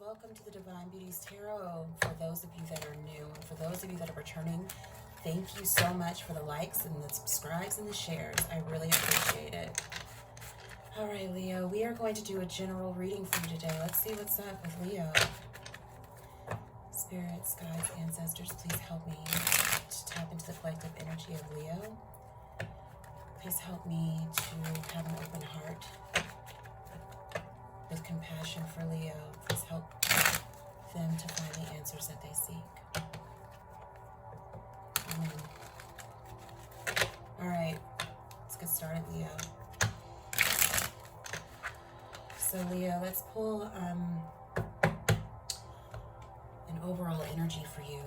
welcome to the Divine Beauties Tarot. For those of you that are new and for those of you that are returning, thank you so much for the likes and the subscribes and the shares. I really appreciate it. All right, Leo, we are going to do a general reading for you today. Let's see what's up with Leo. Spirits, guides, ancestors, please help me to tap into the collective energy of Leo. Please help me to have an open heart with compassion for Leo. Please help them to find the answers that they seek. Amen. All right, let's get started, Leo. So Leo, let's pull an overall energy for you.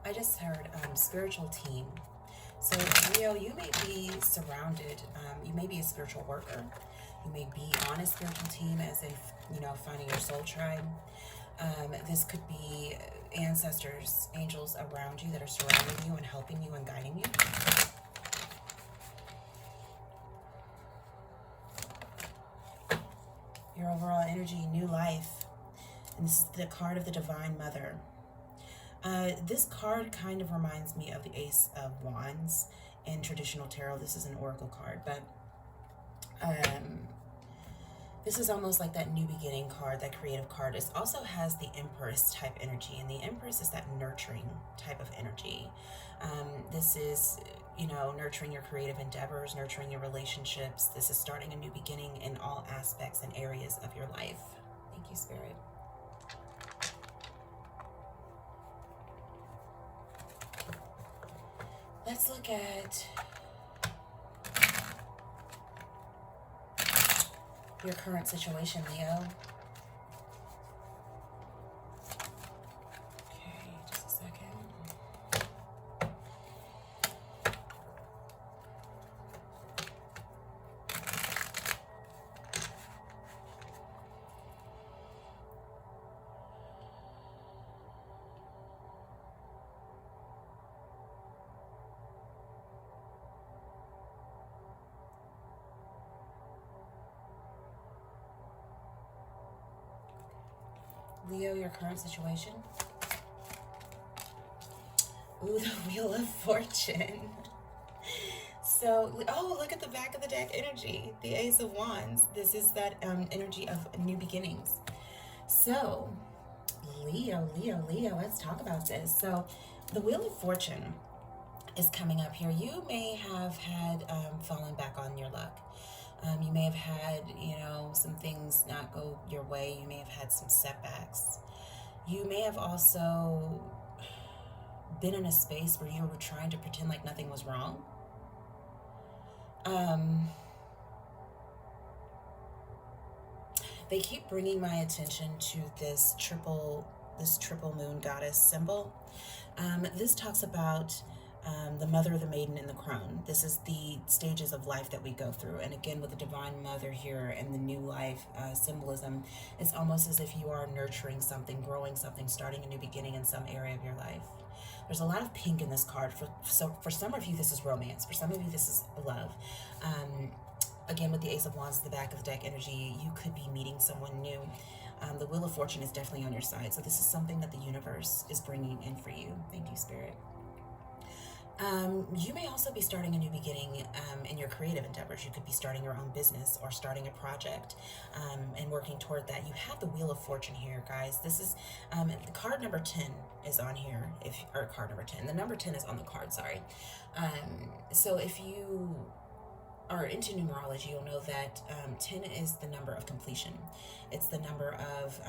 I just heard spiritual team. So Leo, you may be surrounded, you may be a spiritual worker. You may be on a spiritual team as if, finding your soul tribe. This could be ancestors, angels around you that are surrounding you and helping you and guiding you. Your overall energy, new life. And this is the card of the Divine Mother. This card kind of reminds me of the Ace of Wands in traditional tarot. This is an oracle card, but this is almost like that new beginning card, that creative card. It also has the Empress type energy, and the Empress is that nurturing type of energy. This is, nurturing your creative endeavors, nurturing your relationships. This is starting a new beginning in all aspects and areas of your life. Thank you, Spirit. Let's look at your current situation, Leo. Okay, just a second. Leo, your current situation. Ooh, the Wheel of Fortune. So, look at the back of the deck energy. The Ace of Wands. This is that energy of new beginnings. So, Leo, let's talk about this. So, the Wheel of Fortune is coming up here. You may have had fallen back on your luck. You may have had, some things not go your way. You may have had some setbacks. You may have also been in a space where you were trying to pretend like nothing was wrong. They keep bringing my attention to this triple moon goddess symbol. This talks about the mother, the maiden, and the crone. This is the stages of life that we go through. And again, with the Divine Mother here and the new life symbolism, it's almost as if you are nurturing something, growing something, starting a new beginning in some area of your life. There's a lot of pink in this card. For some of you, this is romance. For some of you, this is love. Again, with the Ace of Wands at the back of the deck energy, you could be meeting someone new. The Wheel of Fortune is definitely on your side. So this is something that the universe is bringing in for you. Thank you, Spirit. You may also be starting a new beginning in your creative endeavors. You could be starting your own business or starting a project and working toward that. You have the Wheel of Fortune here, guys. This is the card number 10 is on here, or card number 10. The number 10 is on the card, sorry. So if you are into numerology, you'll know that 10 is the number of completion. It's the number of,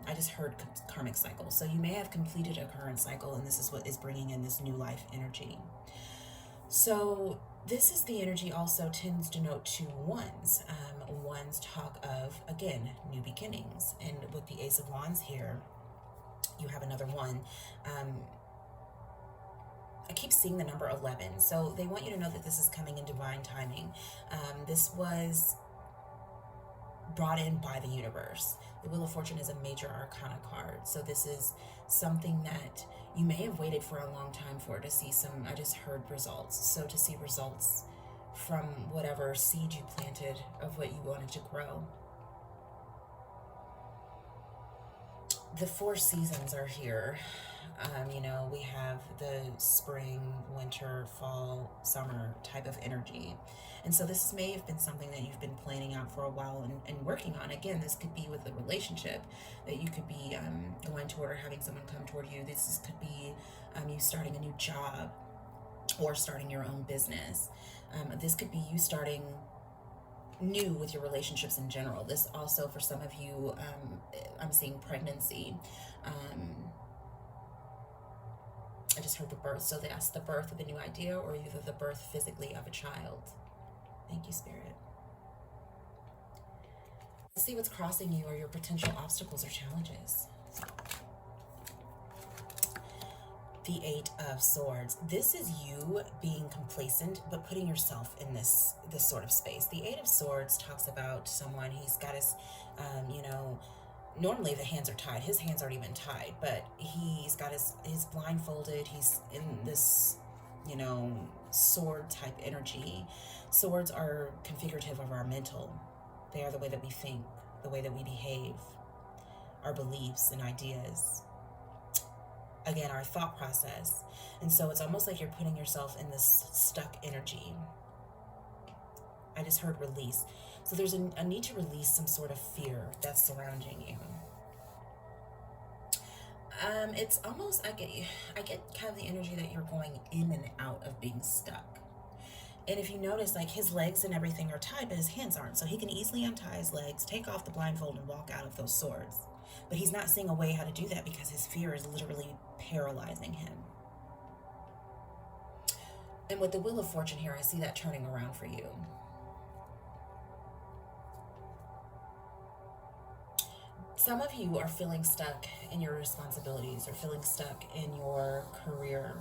I just heard karmic cycle. So you may have completed a current cycle, and this is what is bringing in this new life energy. So this is the energy also tends to note to ones. Ones talk of, again, new beginnings. And with the Ace of Wands here, you have another one. I keep seeing the number 11. So they want you to know that this is coming in divine timing. This was brought in by the universe. The Wheel of Fortune is a major arcana card. So this is something that you may have waited for a long time for, to see some, I just heard results. So to see results from whatever seed you planted of what you wanted to grow. The 4 seasons are here. You know, we have the spring, winter, fall, summer type of energy. And so this may have been something that you've been planning out for a while and working on. Again, this could be with a relationship that you could be going toward, or having someone come toward you. Could be you starting a new job or starting your own business. This could be you starting new with your relationships in general. This also, for some of you, I'm seeing pregnancy. I just heard the birth. So that's the birth of a new idea, or either the birth physically of a child. Thank you, Spirit. Let's see what's crossing you, or your potential obstacles or challenges. The 8 of Swords. This is you being complacent, but putting yourself in this sort of space. The 8 of Swords talks about someone, he's got his, you know, normally the hands are tied. His hands aren't even tied, but he's got his blindfolded. He's in this, you know, sword type energy. Swords are configurative of our mental. They are the way that we think, the way that we behave, our beliefs and ideas. Again, our thought process. And so it's almost like you're putting yourself in this stuck energy. I just heard release. So there's a need to release some sort of fear that's surrounding you. It's almost, I get kind of the energy that you're going in and out of being stuck. And if you notice, like, his legs and everything are tied, but his hands aren't. So he can easily untie his legs, take off the blindfold, and walk out of those swords. But he's not seeing a way how to do that because his fear is literally paralyzing him. And with the Wheel of Fortune here, I see that turning around for you. Some of you are feeling stuck in your responsibilities, or feeling stuck in your career,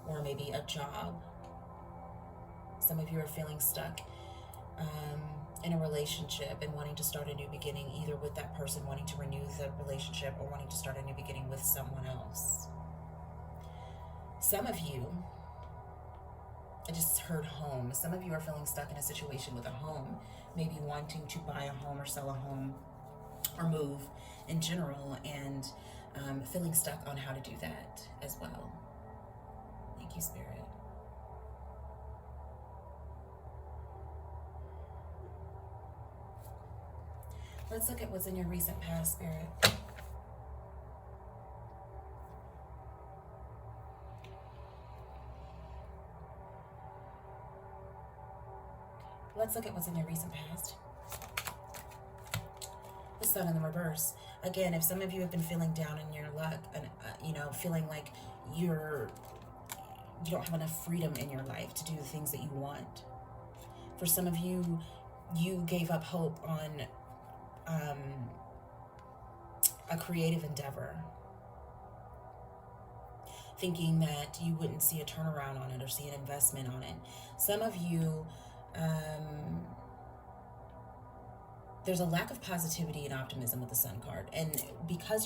or maybe a job. Some of you are feeling stuck in a relationship and wanting to start a new beginning, either with that person wanting to renew the relationship or wanting to start a new beginning with someone else. Some of you, I just heard home. Some of you are feeling stuck in a situation with a home, maybe wanting to buy a home or sell a home or move in general, and feeling stuck on how to do that as well. Thank you, Spirit. Let's look at what's in your recent past, Spirit. Let's look at what's in your recent past. The Sun in the reverse. Again, if some of you have been feeling down in your luck, and you know, feeling like you don't have enough freedom in your life to do the things that you want. For some of you, you gave up hope on a creative endeavor, thinking that you wouldn't see a turnaround on it or see an investment on it. Some of you, there's a lack of positivity and optimism with the Sun card, and because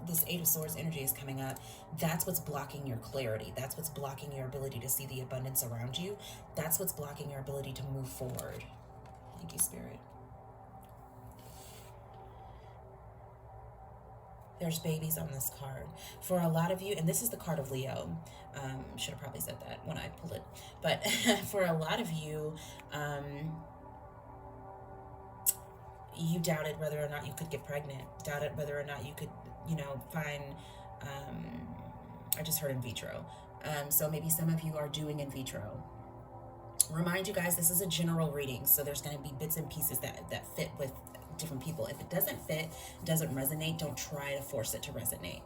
this 8 of Swords energy is coming up, that's what's blocking your clarity. That's what's blocking your ability to see the abundance around you. That's what's blocking your ability to move forward. Thank you, Spirit. There's babies on this card. For a lot of you, and this is the card of Leo. Should have probably said that when I pulled it. But for a lot of you, you doubted whether or not you could get pregnant. Doubted whether or not you could, you know, find, I just heard in vitro. So maybe some of you are doing in vitro. Remind you guys, this is a general reading. So there's going to be bits and pieces that fit with different people. If it doesn't fit, doesn't resonate, don't try to force it to resonate.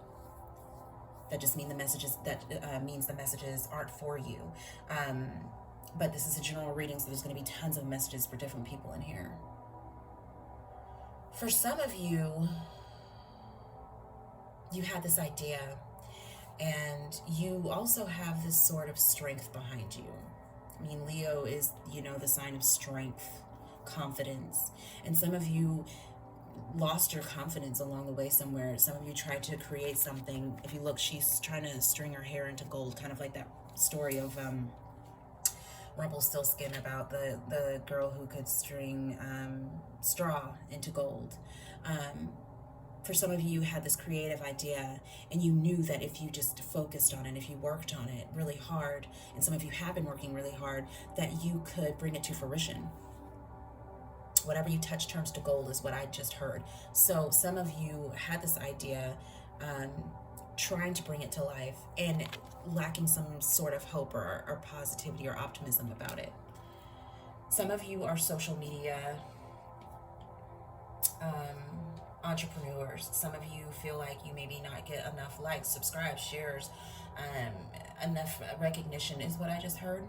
That just means the messages aren't for you. But this is a general reading, so there's going to be tons of messages for different people in here. For some of you, you had this idea, and you also have this sort of strength behind you. I mean, Leo is, you know, the sign of strength, confidence. And some of you lost your confidence along the way somewhere. Some of you tried to create something. If you look, she's trying to string her hair into gold, kind of like that story of Rumpelstiltskin, about the girl who could string straw into gold. For some of you, you had this creative idea and you knew that if you just focused on it, if you worked on it really hard, and some of you have been working really hard, that you could bring it to fruition. Whatever you touch turns to gold is what I just heard. So some of you had this idea, trying to bring it to life and lacking some sort of hope or positivity or optimism about it. Some of you are social media entrepreneurs. Some of you feel like you maybe not get enough likes, subscribes, shares, enough recognition is what I just heard.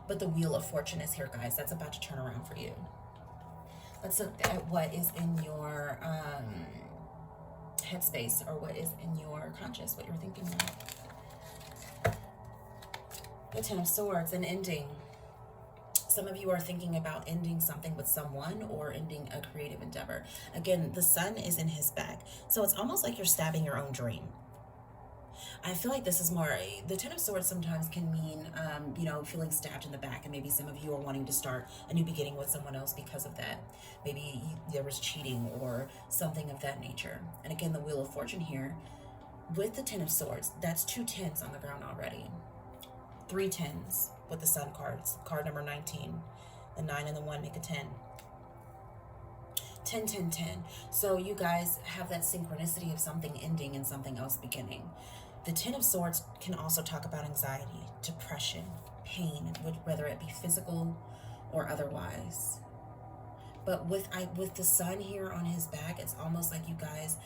But the Wheel of Fortune is here, guys. That's about to turn around for you. Let's look at what is in your headspace, or what is in your conscious, what you're thinking about. The Ten of Swords, an ending. Some of you are thinking about ending something with someone or ending a creative endeavor. Again, the Sun is in his back. So it's almost like you're stabbing your own dream. I feel like this is more, the Ten of Swords sometimes can mean, feeling stabbed in the back. And maybe some of you are wanting to start a new beginning with someone else because of that. Maybe there was cheating or something of that nature. And again, the Wheel of Fortune here with the Ten of Swords, that's 2 tens on the ground already. 3 tens with the Sun cards. Card number 19. The 9 and the 1 make a 10. 10, 10, 10. So you guys have that synchronicity of something ending and something else beginning. The Ten of Swords can also talk about anxiety, depression, pain, whether it be physical or otherwise. But with the Sun here on his back, it's almost like you guys,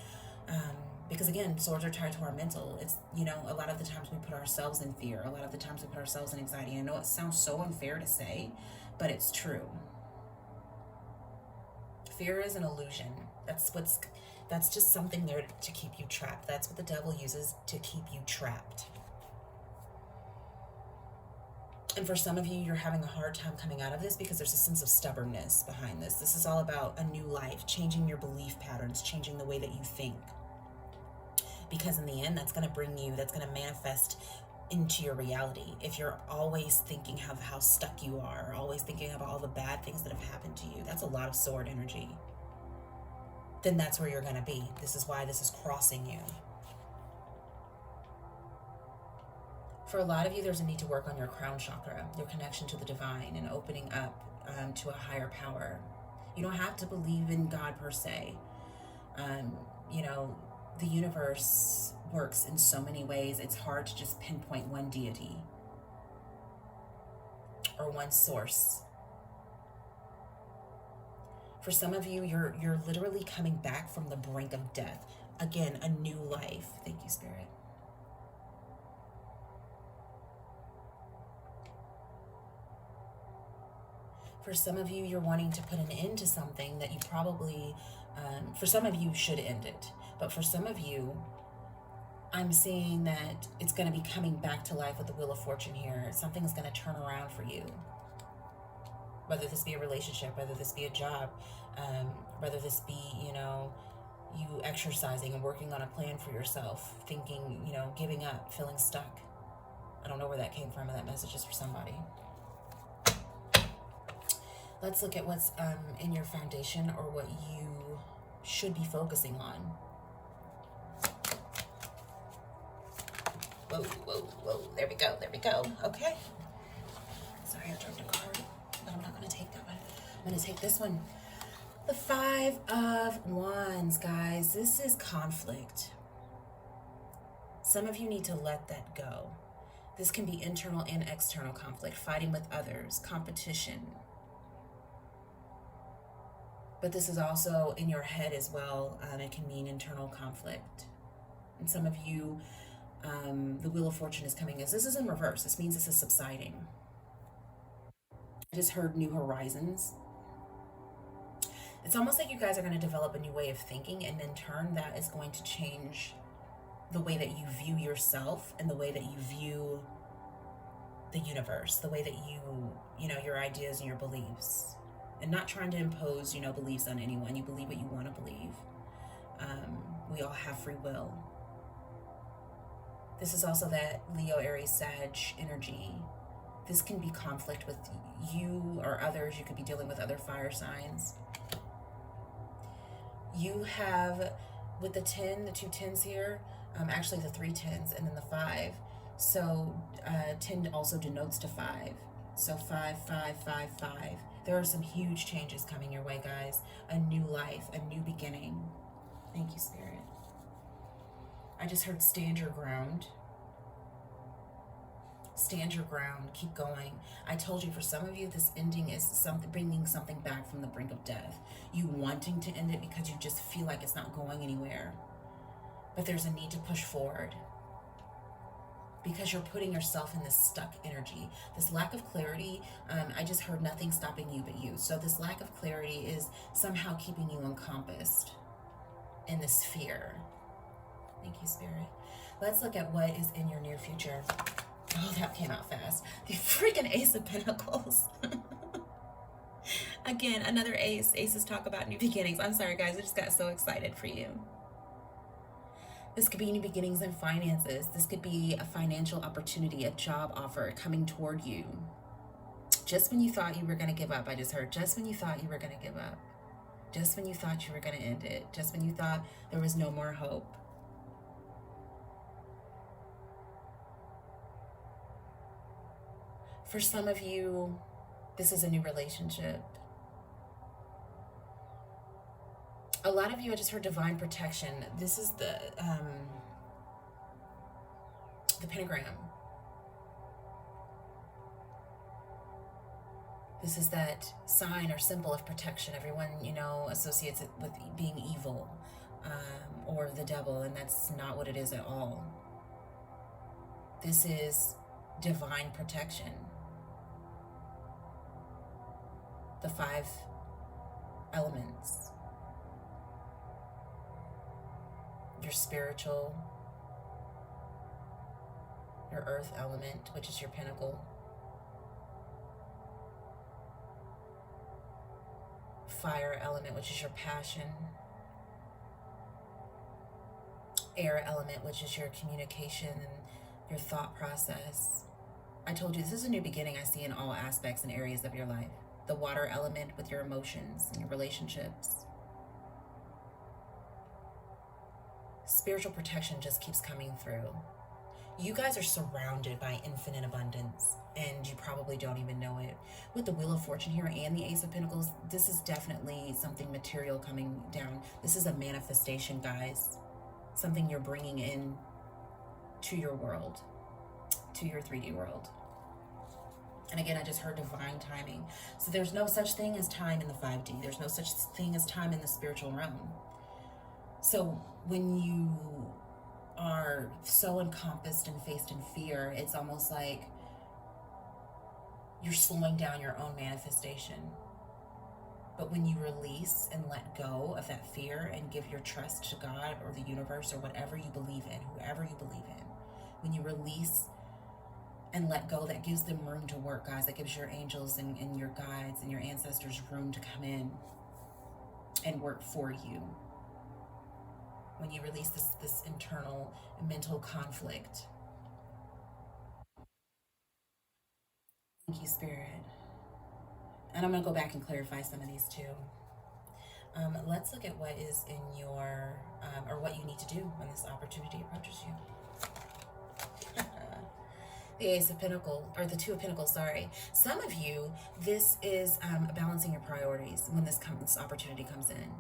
because again, swords are tied to our mental. It's, a lot of the times we put ourselves in fear. A lot of the times we put ourselves in anxiety. I know it sounds so unfair to say, but it's true. Fear is an illusion. That's just something there to keep you trapped. That's what the devil uses to keep you trapped. And for some of you, you're having a hard time coming out of this because there's a sense of stubbornness behind this. This is all about a new life, changing your belief patterns, changing the way that you think. Because in the end, that's going to manifest into your reality. If you're always thinking how stuck you are, always thinking about all the bad things that have happened to you, that's a lot of sword energy. Then that's where you're going to be. This is why this is crossing you. For a lot of you, there's a need to work on your crown chakra, your connection to the divine, and opening up to a higher power. You don't have to believe in God per se. The universe works in so many ways. It's hard to just pinpoint one deity or one source. For some of you, you're literally coming back from the brink of death. Again, a new life. Thank you, Spirit. For some of you, you're wanting to put an end to something that you probably, for some of you, should end it. But for some of you, I'm seeing that it's going to be coming back to life with the Wheel of Fortune here. Something is going to turn around for you. Whether this be a relationship, whether this be a job, whether this be, you exercising and working on a plan for yourself, thinking, giving up, feeling stuck. I don't know where that came from, and that message is for somebody. Let's look at what's in your foundation, or what you should be focusing on. Whoa, whoa, whoa. There we go. There we go. Okay. Sorry, I dropped a card, but I'm not going to take that one. I'm going to take this one. The 5 of Wands, guys. This is conflict. Some of you need to let that go. This can be internal and external conflict, fighting with others, competition. But this is also in your head as well. It can mean internal conflict. And some of you, the Wheel of Fortune is coming as, this is in reverse. This means this is subsiding. I just heard new horizons. It's almost like you guys are going to develop a new way of thinking, and in turn that is going to change the way that you view yourself and the way that you view the universe, the way that you your ideas and your beliefs. and not trying to impose, beliefs on anyone. You believe what you want to believe. We all have free will. This is also that Leo, Aries, Sag energy. This can be conflict with you or others. You could be dealing with other fire signs. You have, with the 10, the 2 10s here, actually the 3 10s and then the 5. So 10 also denotes to 5. So 5, 5, 5, 5. There are some huge changes coming your way, guys. A new life, a new beginning. Thank you, Spirit. I just heard stand your ground. Stand your ground. Keep going. I told you, for some of you, this ending is something, bringing something back from the brink of death. You wanting to end it because you just feel like it's not going anywhere. But there's a need to push forward, because you're putting yourself in this stuck energy, this lack of clarity. I just heard nothing stopping you but you. So this lack of clarity is somehow keeping you encompassed in this fear. Thank you, Spirit. Let's look at what is in your near future. Oh, that came out fast. The freaking Ace of Pentacles. Again, another ace. Aces talk about new beginnings. I'm sorry, guys. I just got so excited for you. This could be new beginnings in finances. This could be a financial opportunity, a job offer coming toward you. Just when you thought you were going to give up, I just heard, just when you thought you were going to give up. Just when you thought you were going to end it. Just when you thought there was no more hope. For some of you, this is a new relationship. A lot of you, I just heard divine protection. This is the pentagram. This is that sign or symbol of protection. Everyone, associates it with being evil or the devil, and that's not what it is at all. This is divine protection. The 5 elements. Your spiritual, your earth element, which is your pinnacle. Fire element, which is your passion. Air element, which is your communication and your thought process. I told you, this is a new beginning I see in all aspects and areas of your life. The water element with your emotions and your relationships. Spiritual protection just keeps coming through. You guys are surrounded by infinite abundance, and you probably don't even know it. With the Wheel of Fortune here and the Ace of Pentacles, this is definitely something material coming down. This is a manifestation, guys. Something you're bringing in to your world, to your 3D world. And again, I just heard divine timing. So there's no such thing as time in the 5D. There's no such thing as time in the spiritual realm. So when you are so encompassed and faced in fear, it's almost like you're slowing down your own manifestation. But when you release and let go of that fear and give your trust to God or the universe or whatever you believe in, whoever you believe in, when you release and let go, that gives them room to work, guys. That gives your angels and your guides and your ancestors room to come in and work for you. When you release this internal mental conflict. Thank you, Spirit. And I'm going to go back and clarify some of these too. Let's look at what is in your, or what you need to do when this opportunity approaches you. The Ace of Pentacles, or the 2 of Pentacles, sorry. Some of you, this is balancing your priorities when this opportunity comes in.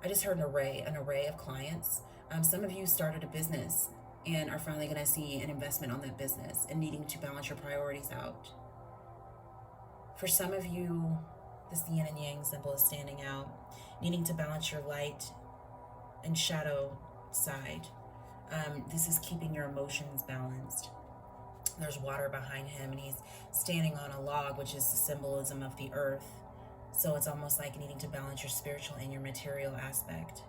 I just heard an array of clients. Some of you started a business and are finally going to see an investment on that business and needing to balance your priorities out. For some of you, this yin and yang symbol is standing out, needing to balance your light and shadow side. This is keeping your emotions balanced. There's water behind him, and he's standing on a log, which is the symbolism of the earth. So it's almost like needing to balance your spiritual and your material aspect.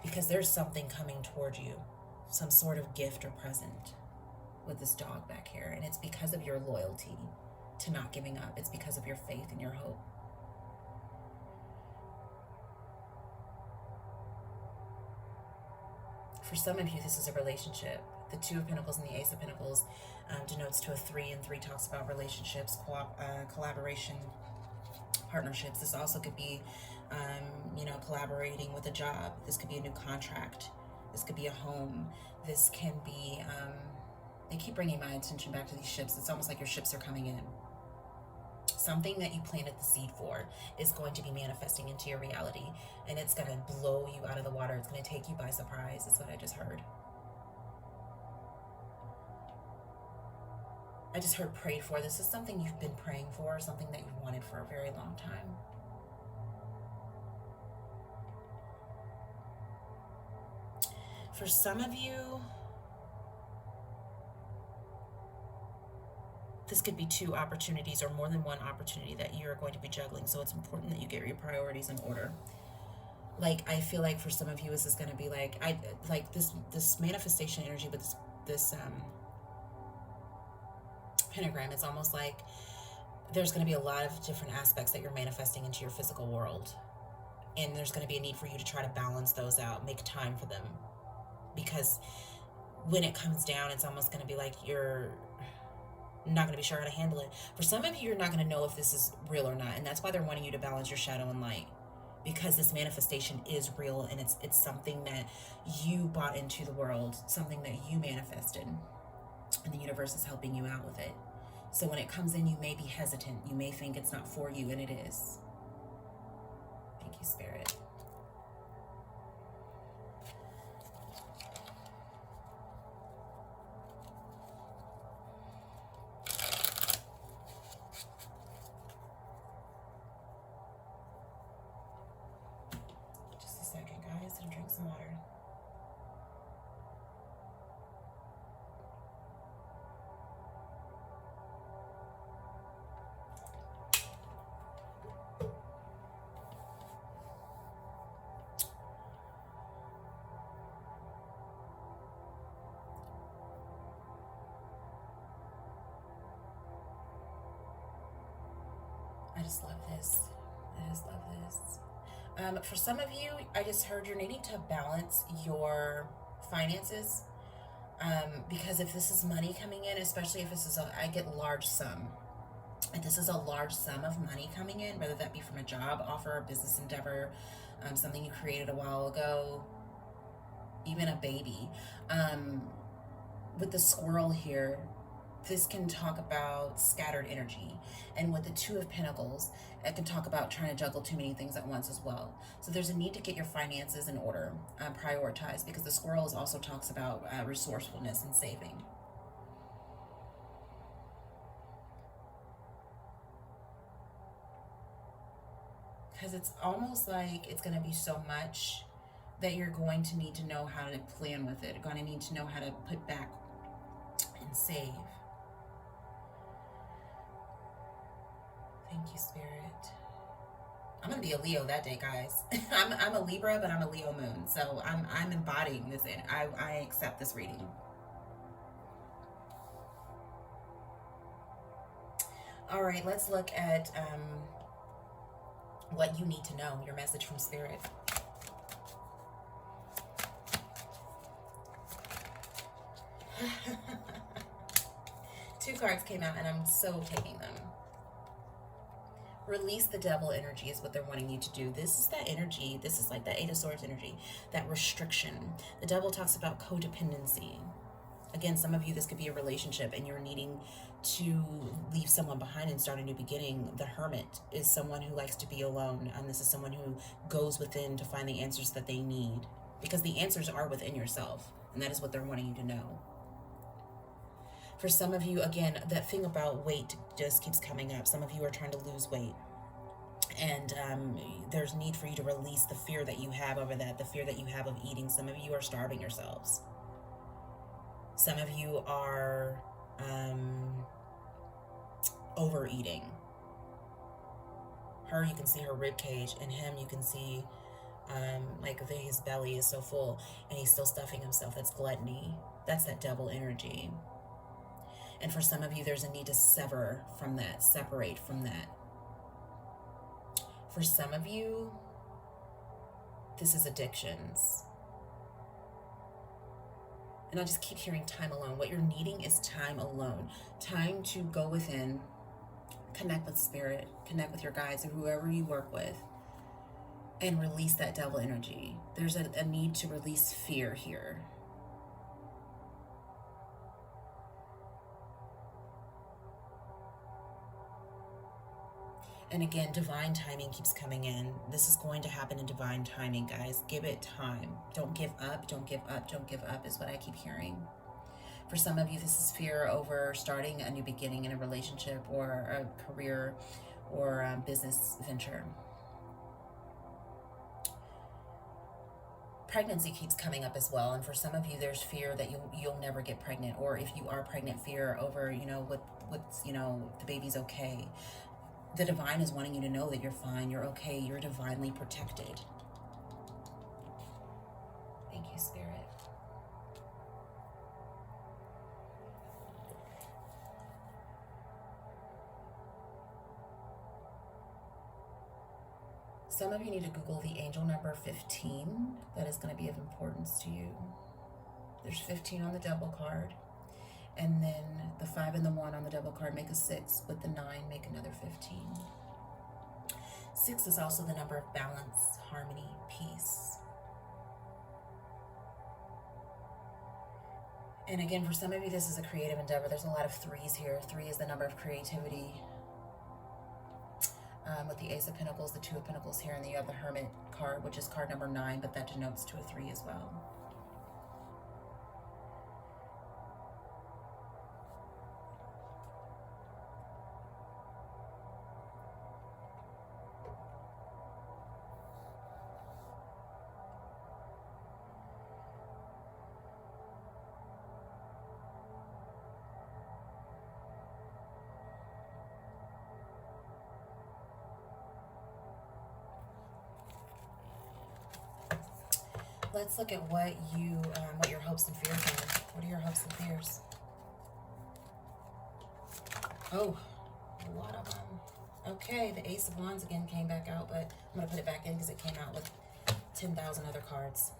Because there's something coming toward you, some sort of gift or present with this dog back here. And it's because of your loyalty. to not giving up. It's because of your faith and your hope. For some of you, this is a relationship. The Two of Pentacles and the Ace of Pentacles denotes to a 3, and 3 talks about relationships, collaboration, partnerships. This also could be, you know, collaborating with a job. This could be a new contract. This could be a home. This can be, they keep bringing my attention back to these ships. It's almost like your ships are coming in. Something that you planted the seed for is going to be manifesting into your reality, and it's going to blow you out of the water. It's going to take you by surprise, is what I just heard. I just heard prayed for. This is something you've been praying for, something that you've wanted for a very long time. For some of you, this could be 2 opportunities or more than 1 opportunity that you're going to be juggling. So it's important that you get your priorities in order. Like, I feel like for some of you, this is going to be like, this manifestation energy, but this pentagram, it's almost like there's going to be a lot of different aspects that you're manifesting into your physical world. And there's going to be a need for you to try to balance those out, make time for them. Because when it comes down, it's almost going to be like you're not going to be sure how to handle it. For some of you, you're not going to know if this is real or not, and that's why they're wanting you to balance your shadow and light, because this manifestation is real, and it's something that you brought into the world, something that you manifested, and the universe is helping you out with it. So when it comes in, you may be hesitant, you may think it's not for you, and it is. Thank you, Spirit. And drink some water. I just love this. I just love this. For some of you, I just heard you're needing to balance your finances, because if this is money coming in, especially if this is I get large sum. If this is a large sum of money coming in, whether that be from a job offer, a business endeavor, something you created a while ago, even a baby. With the squirrel here, this can talk about scattered energy. And with the Two of Pentacles, it can talk about trying to juggle too many things at once as well. So there's a need to get your finances in order, prioritized, because the squirrel also talks about resourcefulness and saving. Because it's almost like it's going to be so much that you're going to need to know how to plan with it. You're going to need to know how to put back and save. Thank you, Spirit. I'm gonna be a Leo that day, guys. I'm a Libra, but I'm a Leo moon, so I'm embodying this. I accept this reading. All right, let's look at what you need to know. Your message from Spirit. Two cards came out, and I'm so taking them. Release the devil energy is what they're wanting you to do. This is that energy. This is like that 8 of Swords energy, that restriction. The devil talks about codependency. Again, some of you, this could be a relationship and you're needing to leave someone behind and start a new beginning. The hermit is someone who likes to be alone. And this is someone who goes within to find the answers that they need, because the answers are within yourself. And that is what they're wanting you to know. For some of you, again, that thing about weight just keeps coming up. Some of you are trying to lose weight. And there's need for you to release the fear that you have over that, the fear that you have of eating. Some of you are starving yourselves. Some of you are overeating. Her, you can see her rib cage, and him, you can see like his belly is so full and he's still stuffing himself. That's gluttony. That's that devil energy. And for some of you, there's a need to sever from that, separate from that. For some of you, this is addictions. And I just keep hearing time alone. What you're needing is time alone. Time to go within, connect with spirit, connect with your guides or whoever you work with, and release that devil energy. There's a need to release fear here. And again, divine timing keeps coming in. This is going to happen in divine timing, guys. Give it time. Don't give up, don't give up, don't give up is what I keep hearing. For some of you, this is fear over starting a new beginning in a relationship or a career or a business venture. Pregnancy keeps coming up as well. And for some of you, there's fear that you'll never get pregnant. Or if you are pregnant, fear over, what's, the baby's okay. The divine is wanting you to know that you're fine, you're okay, you're divinely protected. Thank you, Spirit. Some of you need to Google the angel number 15. That is going to be of importance to you. There's 15 on the double card. And then the 5 and the 1 on the double card make a 6. With the 9, make another 15. 6 is also the number of balance, harmony, peace. And again, for some of you, this is a creative endeavor. There's a lot of 3s here. 3 is the number of creativity. With the Ace of Pentacles, the 2 of Pentacles here, and then you have the Hermit card, which is card number 9, but that denotes to a 3 as well. Let's look at what your hopes and fears are. What are your hopes and fears? Oh, a lot of them. Okay, the Ace of Wands again came back out, but I'm going to put it back in because it came out with 10,000 other cards.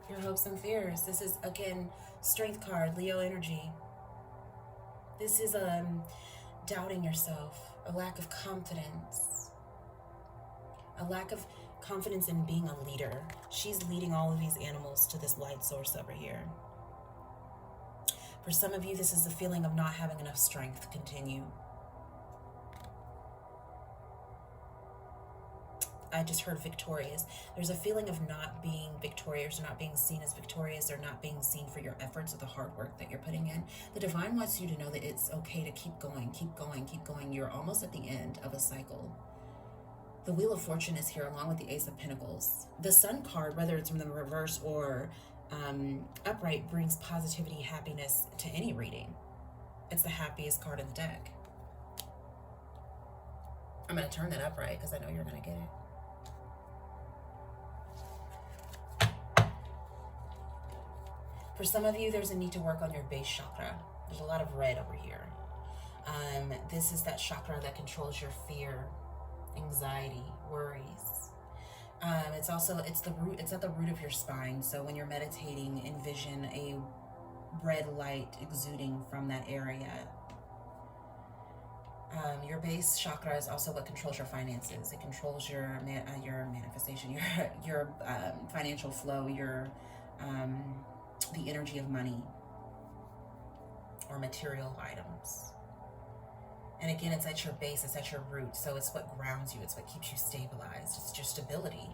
Your hopes and fears. This is, again, Strength card, Leo energy. This is doubting yourself, a lack of confidence. A lack of confidence in being a leader. She's leading all of these animals to this light source over here. For some of you, this is the feeling of not having enough strength to continue. I just heard victorious. There's a feeling of not being victorious or not being seen as victorious or not being seen for your efforts or the hard work that you're putting in. The divine wants you to know that it's okay to keep going, keep going, keep going. You're almost at the end of a cycle. The Wheel of Fortune is here along with the Ace of Pentacles. The Sun card, whether it's from the reverse or upright, brings positivity, happiness to any reading. It's the happiest card in the deck. I'm going to turn that upright because I know you're going to get it. For some of you, there's a need to work on your base chakra. There's a lot of red over here. This is that chakra that controls your fear, anxiety, worries. It's at the root of your spine. So when you're meditating, envision a red light exuding from that area. Your base chakra is also what controls your finances. It controls your manifestation, your financial flow, your the energy of money or material items. And again, it's at your base, it's at your root, so it's what grounds you, it's what keeps you stabilized. It's your stability.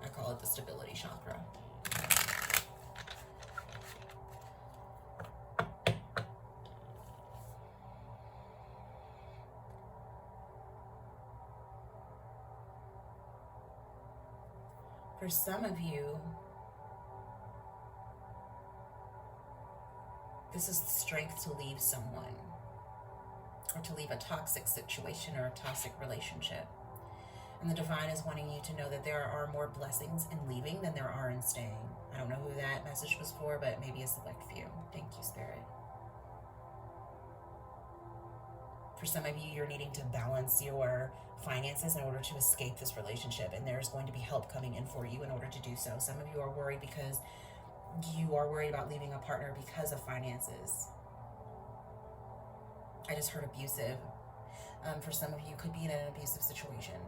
I call it the stability chakra. For some of you, this is the strength to leave someone. or to leave a toxic situation or a toxic relationship. And the divine is wanting you to know that there are more blessings in leaving than there are in staying. I don't know who that message was for, but maybe a select few. Thank you, Spirit. For some of you, you're needing to balance your finances in order to escape this relationship, and there's going to be help coming in for you in order to do so. Some of you are worried because you are worried about leaving a partner because of finances. I just heard abusive. For some of you, could be in an abusive situation.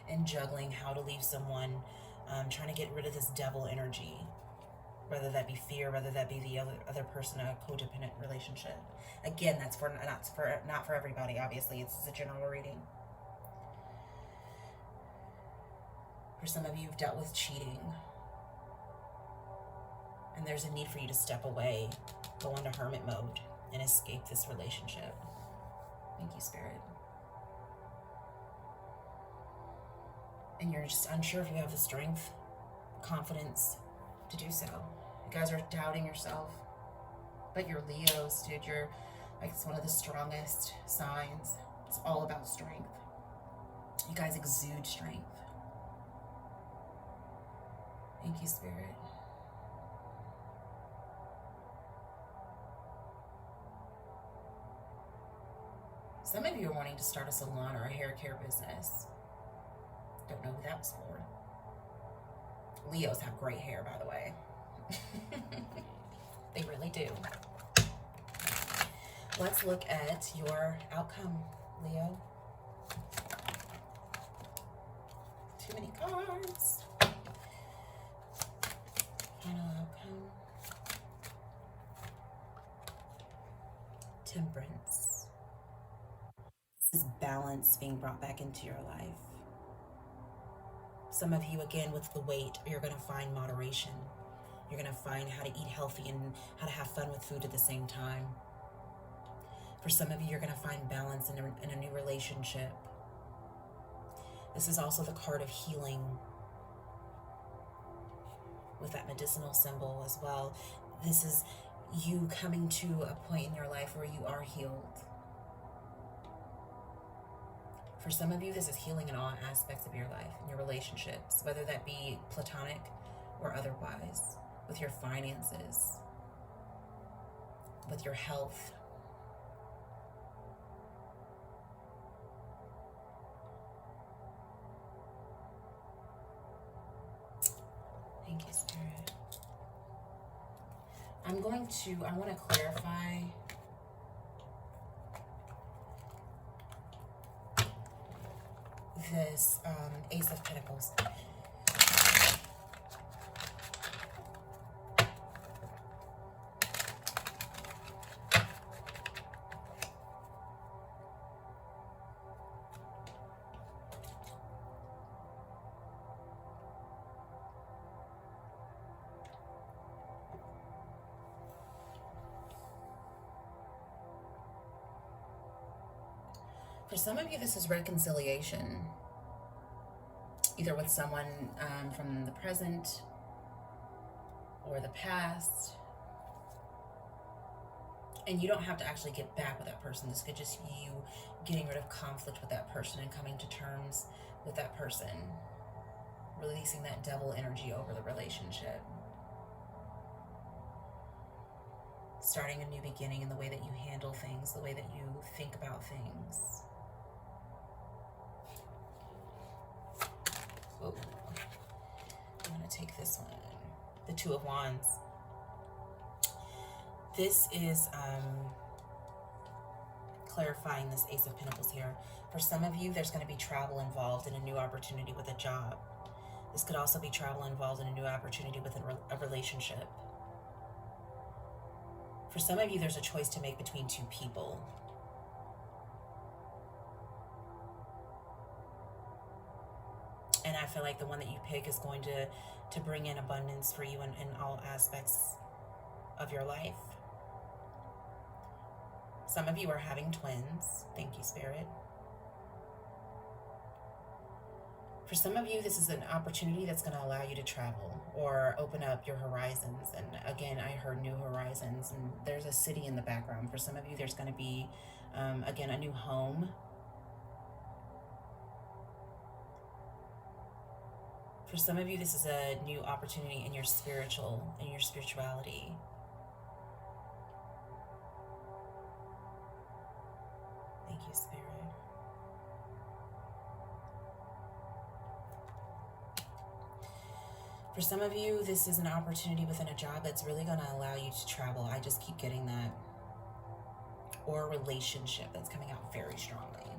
And juggling how to leave someone, trying to get rid of this devil energy, whether that be fear, whether that be the other person, a codependent relationship. Again, that's not for everybody. Obviously, it's a general reading. For some of you, you've dealt with cheating, and there's a need for you to step away, go into hermit mode, and escape this relationship. Thank you, Spirit. And you're just unsure if you have the strength, confidence to do so. You guys are doubting yourself, but you're Leos, dude. You're like, it's one of the strongest signs. It's all about strength. You guys exude strength. Thank you, Spirit. Some of you are wanting to start a salon or a hair care business. Don't know who that was for. Leos have great hair, by the way. They really do. Let's look at your outcome, Leo. Too many cards. Final outcome. Temperance. This is balance being brought back into your life. Some of you, again, with the weight, you're going to find moderation. You're going to find how to eat healthy and how to have fun with food at the same time. For some of you, you're going to find balance in a new relationship. This is also the card of healing with that medicinal symbol as well. This is you coming to a point in your life where you are healed. For some of you, this is healing in all aspects of your life, in your relationships, whether that be platonic or otherwise, with your finances, with your health. Thank you, Spirit. I want to clarify this Ace of Pentacles. For some of you, this is reconciliation, either with someone from the present or the past. And you don't have to actually get back with that person. This could just be you getting rid of conflict with that person and coming to terms with that person, releasing that devil energy over the relationship. Starting a new beginning in the way that you handle things, the way that you think about things. Oh, I'm going to take this one. The Two of Wands. This is clarifying this Ace of Pentacles here. For some of you, there's going to be travel involved in a new opportunity with a job. This could also be travel involved in a new opportunity with a relationship. For some of you, there's a choice to make between two people. And I feel like the one that you pick is going to bring in abundance for you in all aspects of your life. Some of you are having twins. Thank you, Spirit. For For some of you, this is an opportunity that's going to allow you to travel or open up your horizons. And again, I heard new horizons, and there's a city in the background. For some of you, there's going to be, again, a new home. For some of you, this is a new opportunity in your spirituality. Thank you, Spirit. For some of you, this is an opportunity within a job that's really going to allow you to travel. I just keep getting that. Or a relationship that's coming out very strongly.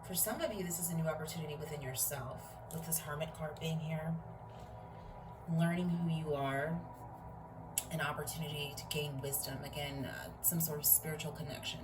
For some of you, this is a new opportunity within yourself. With this Hermit card being here, learning who you are, an opportunity to gain wisdom. Again, some sort of spiritual connection.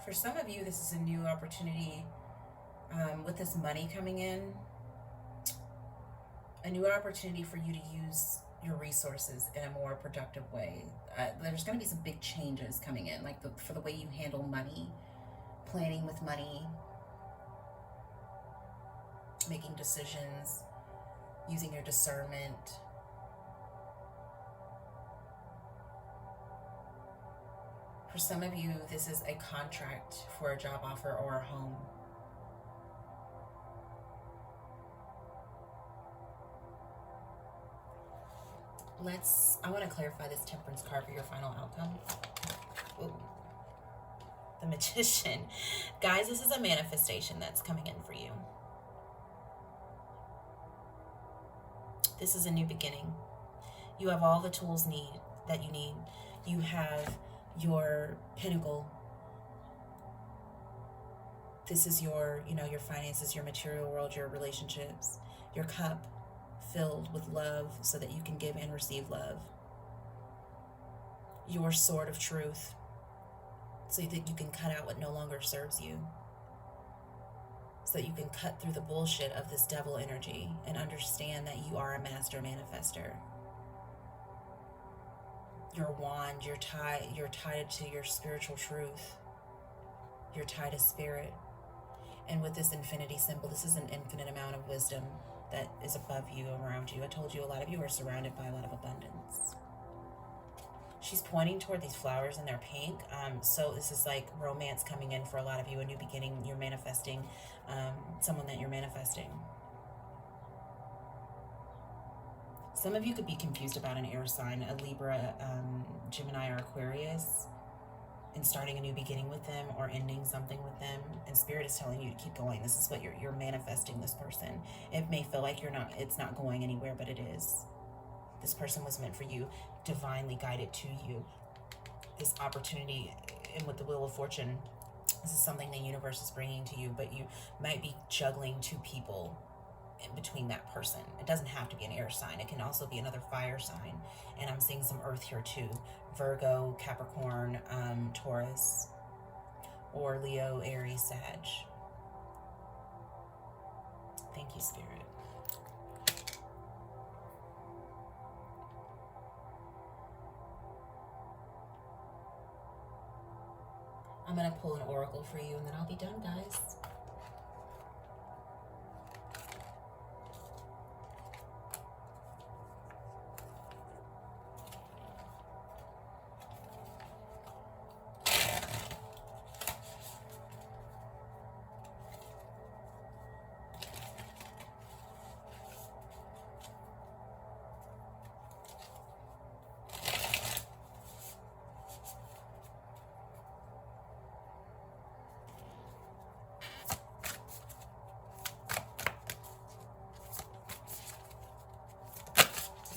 For some of you, this is a new opportunity with this money coming in. A new opportunity for you to use your resources in a more productive way. There's going to be some big changes coming in, like for the way you handle money, planning with money, making decisions, using your discernment. For some of you, this is a contract for a job offer or a home. I want to clarify this Temperance card for your final outcome. Ooh. The Magician. Guys, this is a manifestation that's coming in for you. This is a new beginning. You have all the tools that you need. You have your pinnacle. This is your finances, your material world, your relationships, your cup filled with love so that you can give and receive love. Your sword of truth so that you can cut out what no longer serves you. So that you can cut through the bullshit of this devil energy and understand that you are a master manifester. Your wand, you're tied to your spiritual truth. You're tied to spirit. And with this infinity symbol, this is an infinite amount of wisdom that is above you, around you. I told you a lot of you are surrounded by a lot of abundance. She's pointing toward these flowers and they're pink. So this is like romance coming in for a lot of you, a new beginning. You're manifesting someone that you're manifesting. Some of you could be confused about an air sign, a Libra, Gemini, or Aquarius, and starting a new beginning with them or ending something with them. And Spirit is telling you to keep going. This is what you're manifesting this person. It may feel like it's not going anywhere, but it is. This person was meant for you, divinely guided to you. This opportunity, and with the Wheel of Fortune, this is something the universe is bringing to you, but you might be juggling two people in between that person. It doesn't have to be an air sign. It can also be another fire sign. And I'm seeing some earth here too. Virgo, Capricorn, Taurus, or Leo, Aries, Sag. Thank you, Spirit. I'm going to pull an oracle for you and then I'll be done, guys.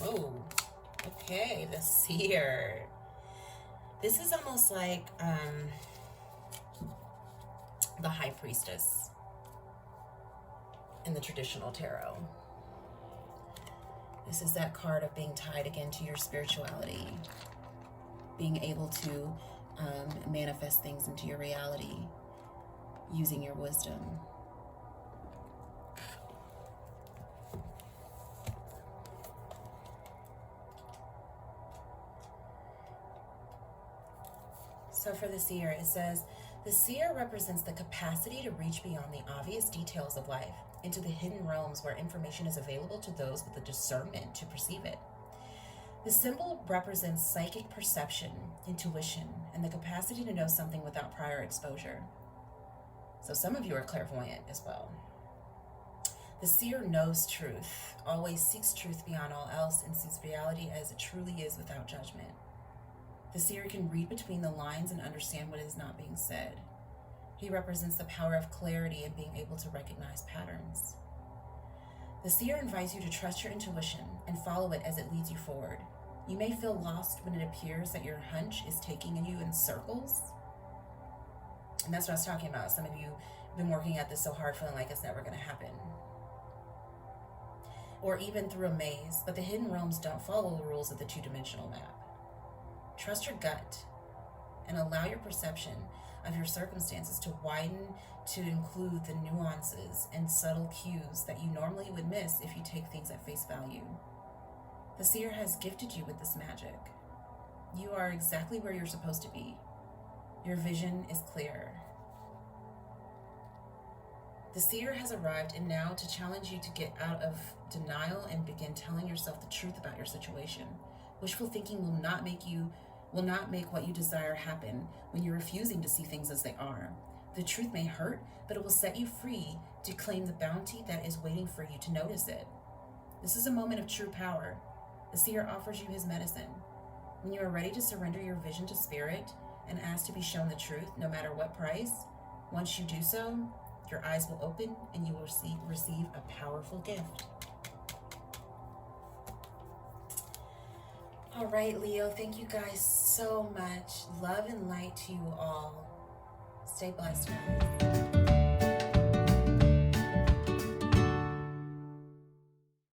Oh, okay, the Seer. This is almost like the High Priestess in the traditional tarot. This is that card of being tied again to your spirituality. being able to manifest things into your reality using your wisdom. So for the seer, it says, the seer represents the capacity to reach beyond the obvious details of life into the hidden realms where information is available to those with the discernment to perceive it. The symbol represents psychic perception, intuition, and the capacity to know something without prior exposure. So some of you are clairvoyant as well. The seer knows truth, always seeks truth beyond all else, and sees reality as it truly is without judgment. The seer can read between the lines and understand what is not being said. He represents the power of clarity and being able to recognize patterns. The seer invites you to trust your intuition and follow it as it leads you forward. You may feel lost when it appears that your hunch is taking you in circles. And that's what I was talking about. Some of you have been working at this so hard, feeling like it's never going to happen. Or even through a maze, but the hidden realms don't follow the rules of the two-dimensional map. Trust your gut and allow your perception of your circumstances to widen to include the nuances and subtle cues that you normally would miss if you take things at face value. The seer has gifted you with this magic. You are exactly where you're supposed to be. Your vision is clear. The seer has arrived, and now to challenge you to get out of denial and begin telling yourself the truth about your situation. Wishful thinking will not make what you desire happen when you're refusing to see things as they are. The truth may hurt, but it will set you free to claim the bounty that is waiting for you to notice it. This is a moment of true power. The seer offers you his medicine. When you are ready to surrender your vision to spirit and ask to be shown the truth, no matter what price, once you do so, your eyes will open and you will receive a powerful gift. All right, Leo, thank you guys so much. Love and light to you all. Stay blessed, guys.